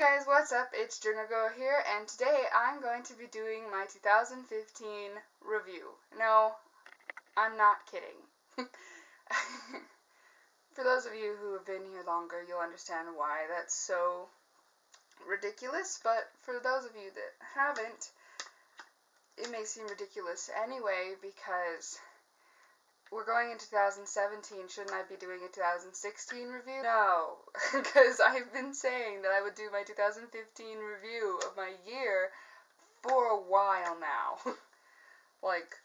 guys, what's up? It's Junagirl here, and today I'm going to be doing my 2015 review. No, I'm not kidding. For those of you who have been here longer, you'll understand why that's so ridiculous, but for those of you that haven't, it may seem ridiculous anyway because we're going into 2017. Shouldn't I be doing a 2016 review? No, because I've been saying that I would do my 2015 review of my year for a while now. Like,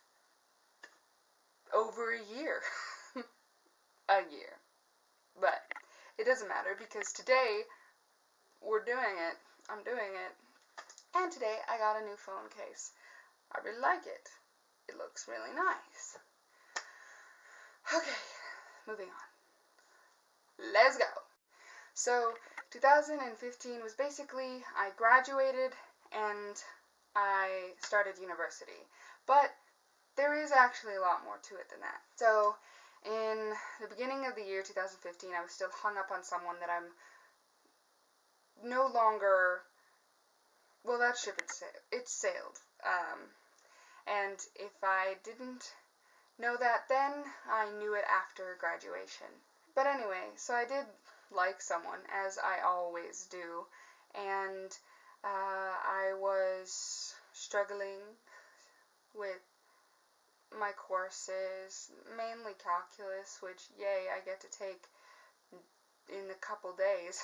over a year. A year. But it doesn't matter because today we're doing it. I'm doing it. And today I got a new phone case. I really like it. It looks really nice. Okay, moving on. Let's go. So, 2015 was basically, I graduated and I started university. But there is actually a lot more to it than that. So, in the beginning of the year 2015, I was still hung up on someone that I'm no longer, well, that ship it's sailed. And if I didn't know that then, I knew it after graduation. But anyway, so I did like someone, as I always do, and I was struggling with my courses, mainly calculus, which, yay, I get to take in a couple days,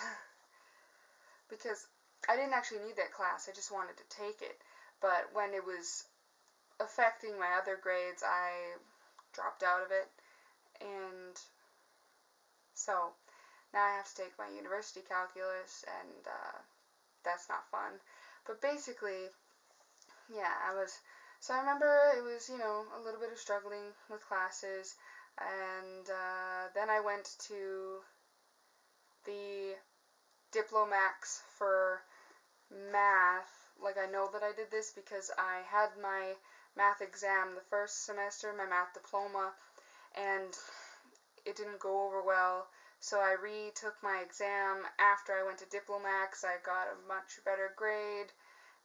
because I didn't actually need that class, I just wanted to take it, but when it was affecting my other grades, I dropped out of it, and so now I have to take my university calculus, and that's not fun. But basically, yeah, so I remember it was, a little bit of struggling with classes, and then I went to the Diplomax for math. Like, I know that I did this because I had my math exam the first semester, my math diploma, and it didn't go over well, so I retook my exam after I went to Diplomax. I got a much better grade,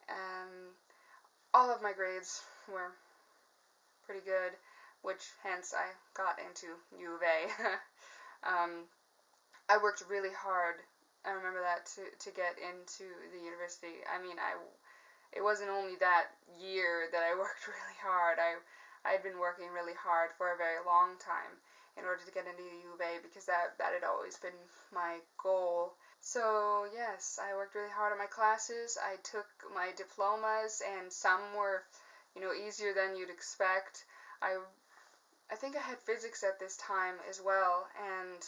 and all of my grades were pretty good, which hence I got into U of A. I worked really hard, I remember that, to get into the university. I mean, it wasn't only that year that I worked really hard. I had been working really hard for a very long time in order to get into the U of A because that had always been my goal. So yes, I worked really hard on my classes. I took my diplomas, and some were, easier than you'd expect. I think I had physics at this time as well, and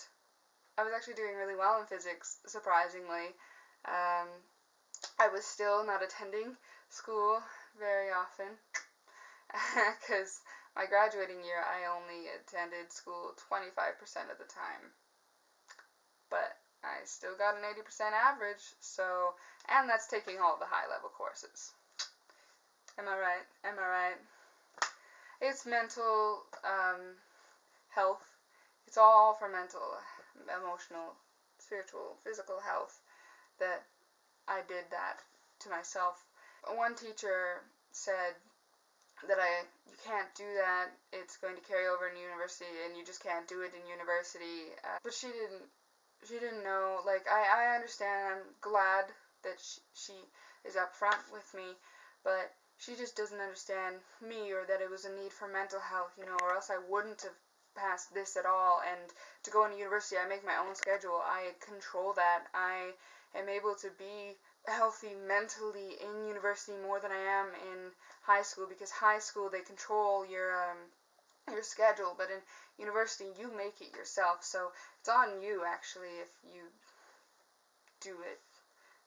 I was actually doing really well in physics, surprisingly. I was still not attending school very often, because my graduating year I only attended school 25% of the time, but I still got an 80% average, so, and that's taking all the high level courses. Am I right? Am I right? It's mental health. It's all for mental, emotional, spiritual, physical health that I did that to myself. One teacher said that you can't do that, it's going to carry over in university, and you just can't do it in university, but she didn't know. Like, I understand, I'm glad that she is upfront with me, but she just doesn't understand me, or that it was a need for mental health, or else I wouldn't have passed this at all. And to go into university, I make my own schedule, I control that, I am able to be healthy mentally in university more than I am in high school, because high school they control your schedule, but in university you make it yourself, so it's on you actually if you do it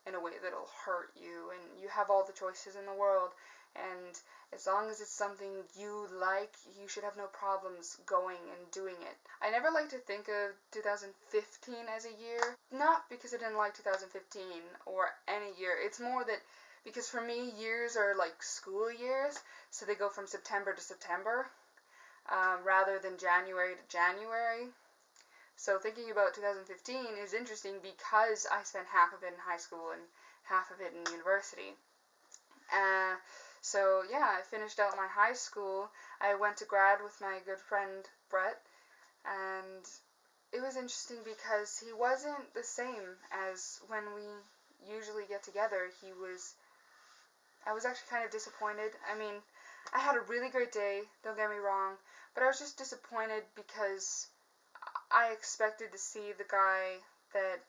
in a way that'll hurt you, and you have all the choices in the world, and as long as it's something you like, you should have no problems going and doing it. I never like to think of 2015 as a year, not because I didn't like 2015 or any year, it's more that because for me years are like school years, so they go from September to September, rather than January to January. So thinking about 2015 is interesting because I spent half of it in high school and half of it in university. So yeah, I finished out my high school. I went to grad with my good friend Brett, and it was interesting because he wasn't the same as when we usually get together. I was actually kind of disappointed. I mean, I had a really great day, don't get me wrong, but I was just disappointed because I expected to see the guy that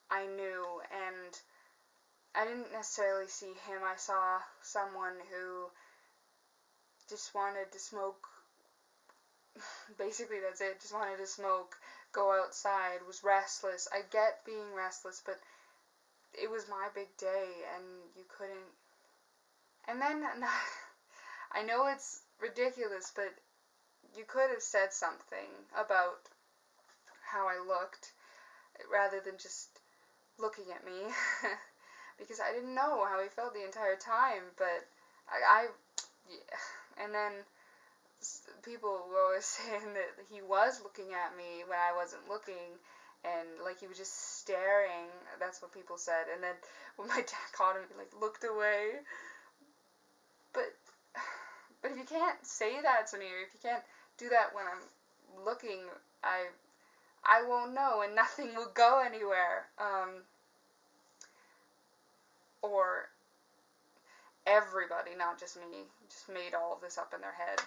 I knew, and I didn't necessarily see him. I saw someone who just wanted to smoke. Basically, that's it. Just wanted to smoke, go outside, was restless. I get being restless, but it was my big day, and you couldn't. And then, I know it's ridiculous, but you could have said something about how I looked rather than just looking at me. Because I didn't know how he felt the entire time, but yeah. And then people were always saying that he was looking at me when I wasn't looking, and like he was just staring. That's what people said. And then when my dad caught him, he like looked away. But if you can't say that to me, or if you can't do that when I'm looking, I won't know, and nothing will go anywhere. Or everybody, not just me, just made all of this up in their head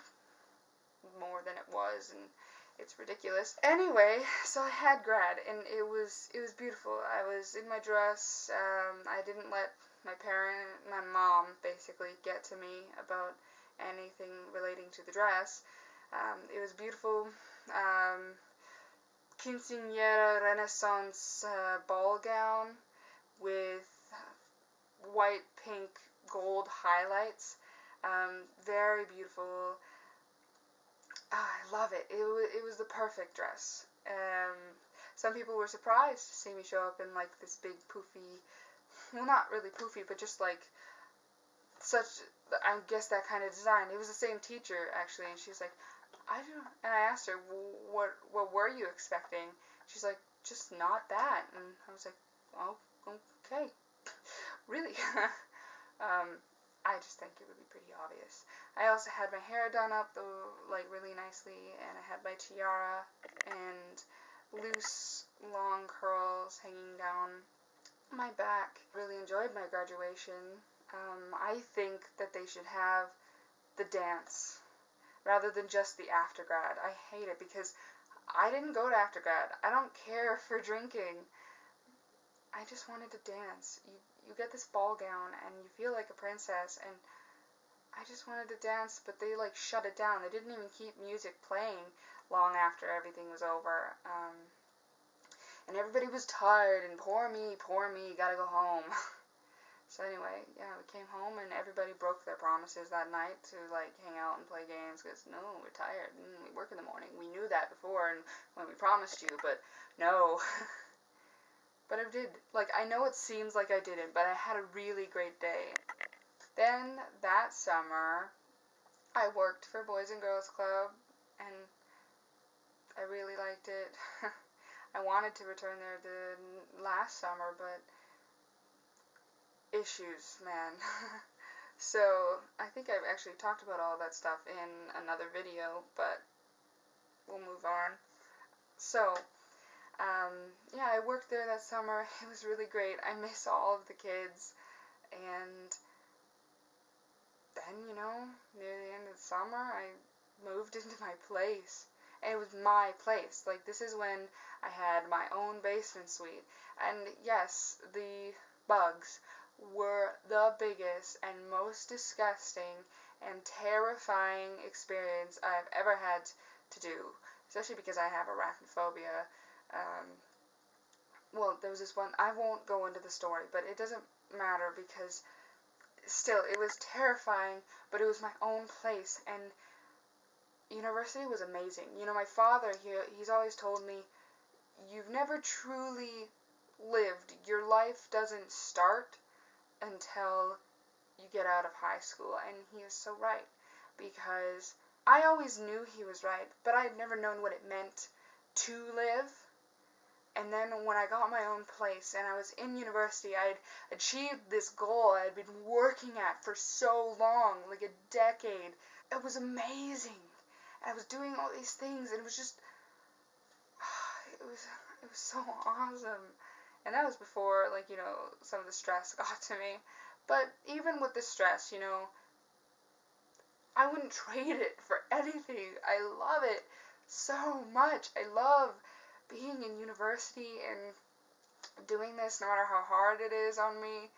more than it was, and it's ridiculous. Anyway, so I had grad, and it was beautiful. I was in my dress. I didn't let my mom, basically, get to me about anything relating to the dress. It was beautiful. Quinceañera Renaissance ball gown with white, pink, gold highlights. Very beautiful. I love it. It was the perfect dress. Some people were surprised to see me show up in like this big poofy, well, not really poofy, but just like such, I guess, that kind of design. It was the same teacher actually, and she's like, and I asked her, what were you expecting? She's like, just not that. And I was like, oh, okay. Really? I just think it would be pretty obvious. I also had my hair done up, though, like, really nicely, and I had my tiara and loose, long curls hanging down my back. Really enjoyed my graduation. I think that they should have the dance rather than just the aftergrad. I hate it because I didn't go to aftergrad. I don't care for drinking. I just wanted to dance. You get this ball gown and you feel like a princess, and I just wanted to dance, but they like shut it down. They didn't even keep music playing long after everything was over. And everybody was tired, and poor me, gotta go home. So anyway, yeah, we came home and everybody broke their promises that night to like hang out and play games because no, we're tired and we work in the morning. We knew that before and when we promised you, but no. But I did. Like, I know it seems like I didn't, but I had a really great day. Then that summer, I worked for Boys and Girls Club, and I really liked it. I wanted to return there the last summer, but issues, man. So, I think I've actually talked about all that stuff in another video, but we'll move on. So, yeah, I worked there that summer. It was really great. I miss all of the kids, and then, near the end of the summer, I moved into my place. And it was my place. Like, this is when I had my own basement suite. And yes, the bugs were the biggest and most disgusting and terrifying experience I've ever had to do. Especially because I have arachnophobia. Well, there was this one, I won't go into the story, but it doesn't matter because still, it was terrifying, but it was my own place, and university was amazing. My father, he's always told me, you've never truly lived. Your life doesn't start until you get out of high school, and he is so right, because I always knew he was right, but I had never known what it meant to live, And then when I got my own place and I was in university, I'd achieved this goal I had been working at for so long, like a decade. It was amazing. I was doing all these things, and it was just, it was, it was so awesome. And that was before, like, some of the stress got to me. But even with the stress, I wouldn't trade it for anything. I love it so much. I love being in university and doing this no matter how hard it is on me.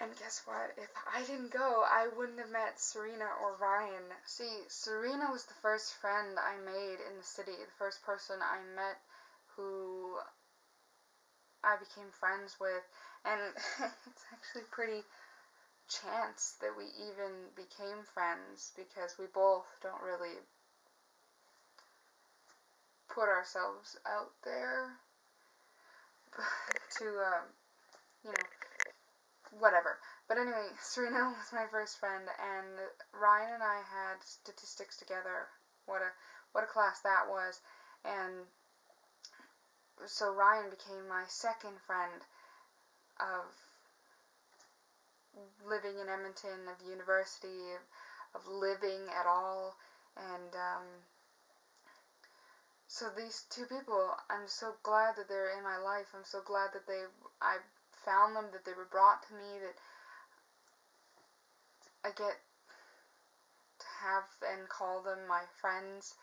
And guess what? If I didn't go, I wouldn't have met Serena or Ryan. See, Serena was the first friend I made in the city, the first person I met who I became friends with. And it's actually pretty chance that we even became friends because we both don't really put ourselves out there to, whatever. But anyway, Serena was my first friend, and Ryan and I had statistics together. What a class that was. And so Ryan became my second friend of living in Edmonton, of university, of living at all. And so these two people, I'm so glad that they're in my life. I'm so glad that I found them, that they were brought to me, that I get to have and call them my friends.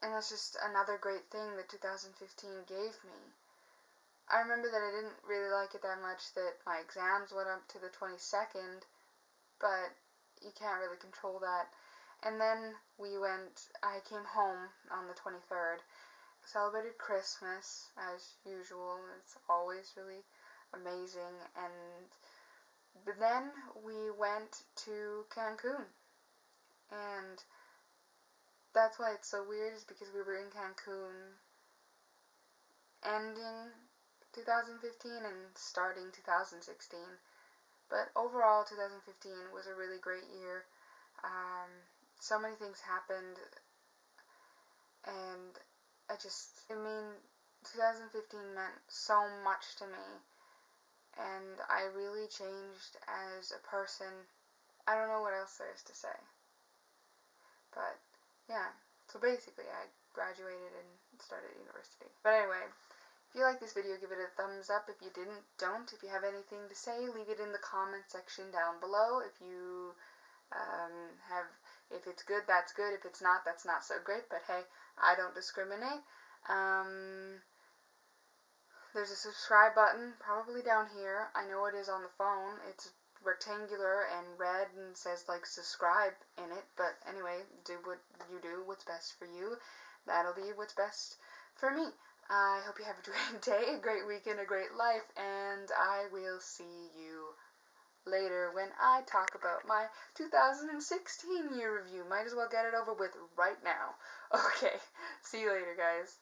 And that's just another great thing that 2015 gave me. I remember that I didn't really like it that much that my exams went up to the 22nd, but you can't really control that. And then I came home on the 23rd, celebrated Christmas as usual. It's always really amazing. But then we went to Cancun, and that's why it's so weird, is because we were in Cancun ending 2015 and starting 2016. But overall, 2015 was a really great year. So many things happened, and 2015 meant so much to me, and I really changed as a person. I don't know what else there is to say, but yeah, so basically I graduated and started university. But anyway, if you like this video, give it a thumbs up. If you didn't, don't. If you have anything to say, leave it in the comment section down below. If you if it's good, that's good. If it's not, that's not so great. But hey, I don't discriminate. There's a subscribe button probably down here. I know it is on the phone. It's rectangular and red and says like subscribe in it. But anyway, do what you do, what's best for you. That'll be what's best for me. I hope you have a great day, a great weekend, a great life, and I will see you later when I talk about my 2016 year review. Might as well get it over with right now. Okay, see you later, guys.